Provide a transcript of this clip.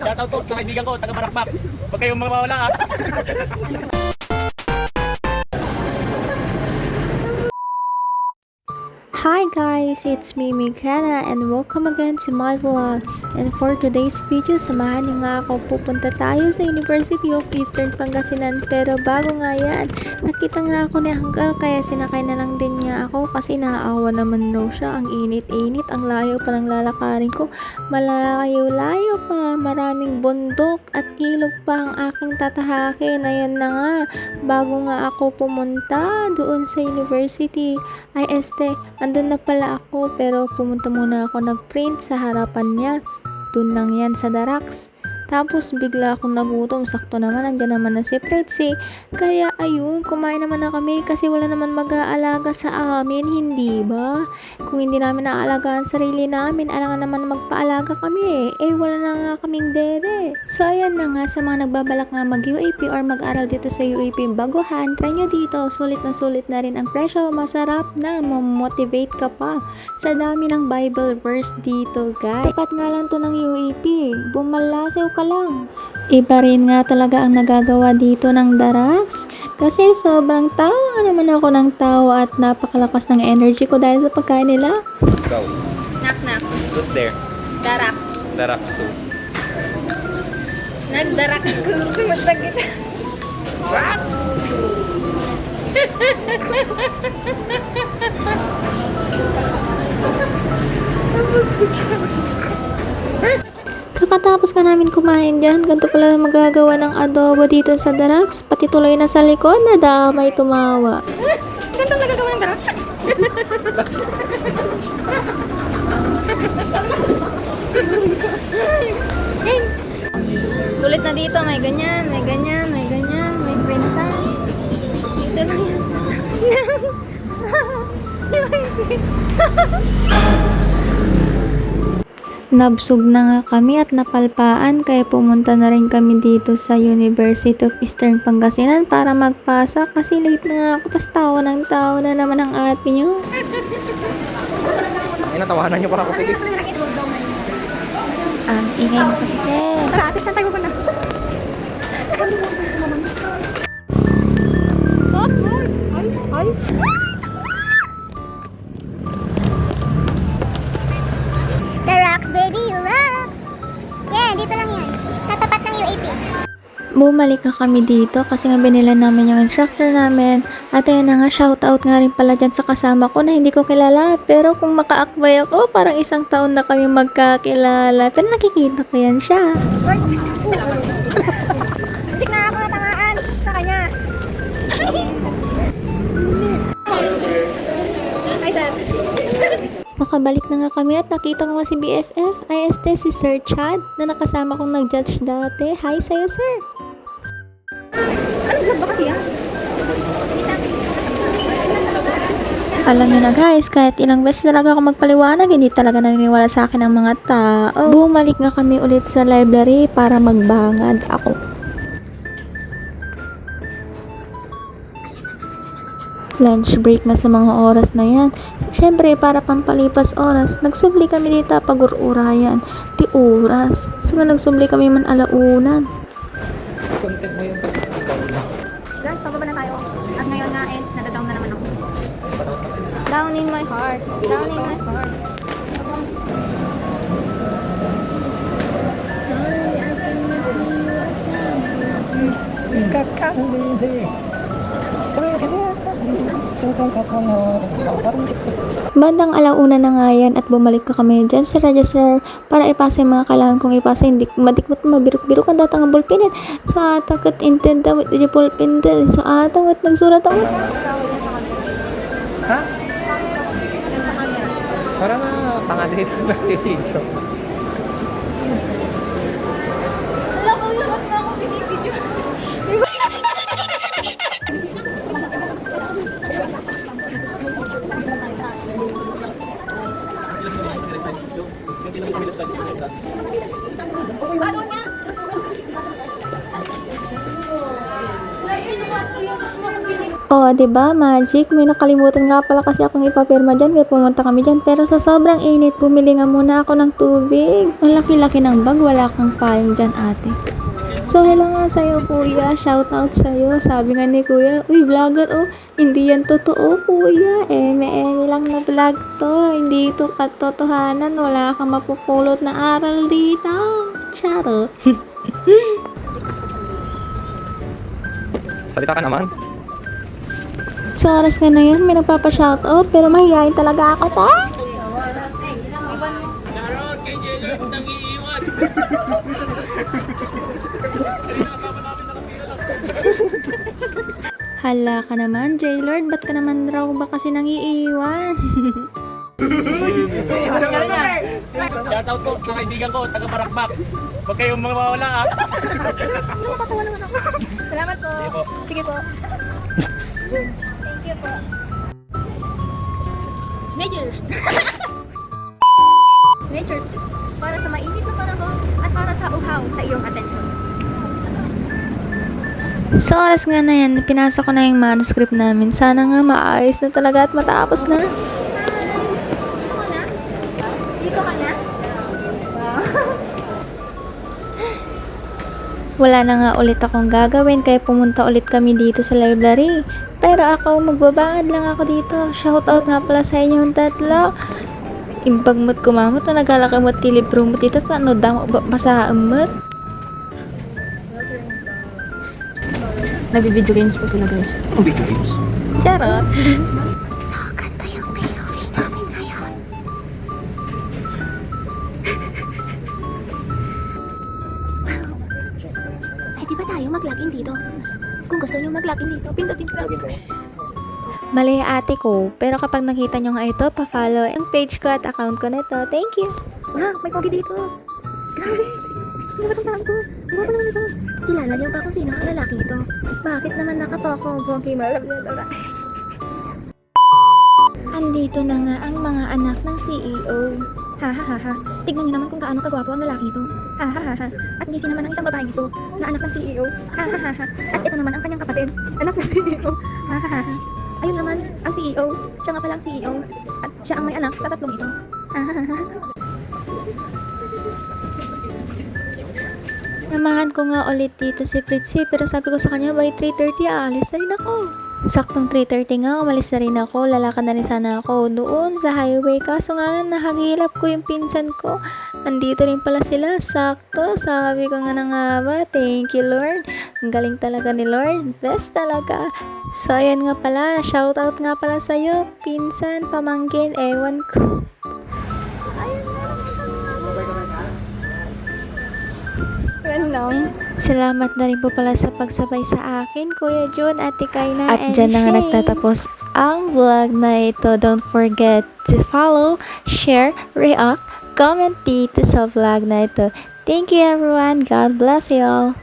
Shoutout po sa kaibigan ko, taga Barakbak. Huwag kayong mawawala ha. Hi guys, it's me Migana and welcome again to my vlog. And for today's video, samahan niyo nga ako, pupunta tayo sa University of Eastern Pangasinan. Pero bago nga yan, nakita nga ako ni Uncle kaya sinakay na lang din niya ako kasi naaawa naman raw siya. Ang init-init, ang layo pa ng lalakarin ko. Malayo-layo pa, maraming bundok at ilog pa ang aking tatahakin. Ayan na nga, bago nga ako pumunta doon sa university. Ay andun na pala ako pero pumunta muna ako nag-print sa harapan niya. Doon lang yan sa Darax. Tapos bigla akong nagutom. Sakto naman, andyan naman na si Pretzi. Kaya ayun, kumain naman na kami kasi wala naman mag-aalaga sa amin, hindi ba? Kung hindi namin naaalagaan sarili namin, alangan naman magpaalaga kami eh. Wala na nga kaming bebe. So ayan na nga, sa mga nagbabalak nga mag-UAP or mag-aral dito sa UAP baguhan, try nyo dito. Sulit na rin ang presyo. Masarap na, mamotivate ka pa. Sa dami ng Bible verse dito, guys. Tapat nga lang to ng UAP. Bumalasaw ka lang. Iba rin nga talaga ang nagagawa dito ng Darax kasi sobrang tawa naman ako ng tawa at napakalakas ng energy ko dahil sa pagkain nila. Go. Knock. Who's there? Darax. Daraksu. Nagdarak ko sumasagit. What? Kakatapos ka namin kumain dyan, ganito pala magagawa ng adobo dito sa Darax. Pati tuloy na sa likod na damay tumawa. Ganito nagagawa ng Darax. Sulit na dito, may ganyan, may printan. Dito lang yan sa Nabsog na nga kami at napalpaan kaya pumunta na rin kami dito sa University of Eastern Pangasinan para magpasa kasi late na nga ako, tas tawa na naman ang ate nyo. Ay, natawanan niyo para ako. Sige. Ang ingay mo kasi Tara, ate, saan tayo pupunta? Ay. The rocks, baby, rocks! Yeah, dito lang yan. Sa tapat ng UAP. Bumalik na kami dito kasi nga binila namin yung instructor namin. At ayun na nga, shoutout nga rin pala dyan sa kasama ko na hindi ko kilala. Pero kung makaakbay ako, parang 1 taon na kami magkakilala. Pero nakikita ko yan siya. Hindi na ako natamaan sa kanya. Hi, sir. Nakabalik na nga kami at nakita ko nga si BFF, si Sir Chad, na nakasama kong nag-judge dati. Hi sa'yo, sir! Anong vlog ba kasi yan? Alam niyo na guys, kahit ilang beses talaga ako magpaliwanag, hindi talaga naniniwala sa akin ang mga tao. Bumalik nga kami ulit sa library para magbangad ako. Lunch break na sa mga oras na yan. Siyempre, para pampalipas oras, nagsubli kami dito pag-urayan. Di oras. Sige, nagsubli kami man alaunan. Content mo yung Guys, pababa na tayo. At ngayon nga, nadadown na naman ako. Down in my heart. Down in my heart. Sorry, I cannot see you again. Kakanglinsi. Bandang alauna na nga yan at bumalik ka kami dyan sa register para ipasa yung mga kailangan kong ipasa. Hindi madikmat mabirok-birok ang datang ang ballpen. So atakot inted damit di ballpen din. So atawat nagsurat ako. Ha? Yan sa camera. Para na tanga dito na video. Wala ko yun. Huwag na ako binibidyo. Paano niya? Sinuwat ko yung mga binibidyo. Oh, 'di ba, Magic? May nakalimutan nga pala kasi akong ipapirma dyan, kaya pumunta kami dyan. Pero sa sobrang init, bumili nga muna ako ng tubig. Ang laki-laki ng bag, wala kang payong dyan, ate. So, hello nga sa'yo, kuya. Shoutout sa'yo. Sabi nga ni kuya, uy, vlogger, oh. Hindi yan totoo, kuya. Eme lang na vlog to. Hindi ito katotohanan. Wala kang mapupulot na aral dito. Charot. Salita ka naman. Sa oras nga na yan, may nagpapa-shoutout, pero mahihayin talaga ako, ta. Hala ka naman, J-Lord, ba't ka naman raw ba kasi nang iiwan? Shoutout po sa kaibigan ko, taga Barakbak. Huwag kayong mawawala ah. Natatawa naman ako. Salamat po. Sige po. Sige po. Thank you po. Nature's. Nature's para sa mainit na panahon at para sa uhaw sa iyong atensyon. Sa oras nga na yan, pinasok ko na yung manuscript namin. Sana nga maayos na talaga at matapos na. Dito ka na? Wala na nga ulit akong gagawin kaya pumunta ulit kami dito sa library. Pero ako, magbabangad lang ako dito. Shoutout nga pala sa inyong tatlo. Imbag mo't kumamot na nagalaki mo't tilibro mo dito sa ano damo basa amot. Nag-video games po sila, guys. Video games. Charot. So, ganito yung POV namin ngayon. Ay, di ba tayo mag-login dito? Kung gusto nyo mag-login dito, pindutin ko lang. Mali ate ko, pero kapag nakita nyo nga ito, pa-follow ang page ko at account ko nito. Thank you. Wala, may pogi dito. Grabe. Sino ba itong tao to? Ano ba naman ito? Kilala niyo ba kung sino ang lalaki ito? Bakit naman nakatoko? Pogi, malap niya. Andito na nga ang mga anak ng CEO. Ha ha ha ha. Tignan niyo naman kung gaano kagwapo ang lalaki ito. Ha ha ha ha. At busy naman ang isang babae ito na anak ng CEO. Ha ha ha ha. At ito naman ang kanyang kapatid, anak ng CEO. Ha ha ha ha. Ayun naman, ang CEO. Siya nga pala ang CEO. At siya ang may anak sa tatlong ito. Ha ha ha ha. Namahan ko nga ulit dito si Pritzy pero sabi ko sa kanya by 3:30 aalis na rin ako. Saktong 3:30 nga umalis na rin ako, lalakad na rin sana ako doon sa highway kaso nga nahagilap ko yung pinsan ko. Andito rin pala sila, sakto, sabi ko nga na nga ba, thank you Lord. Ang galing talaga ni Lord, best talaga. So ayan nga pala, shoutout nga pala sa'yo, pinsan, pamangkin, ewan ko. Yan lang. Salamat na rin po pala sa pagsabay sa akin, Kuya Jun, Ate Kaina, At and dyan na nga Shane. nagtatapos ang vlog na ito. Don't forget to follow, share, react, comment dito sa vlog na ito. Thank you everyone. God bless you all.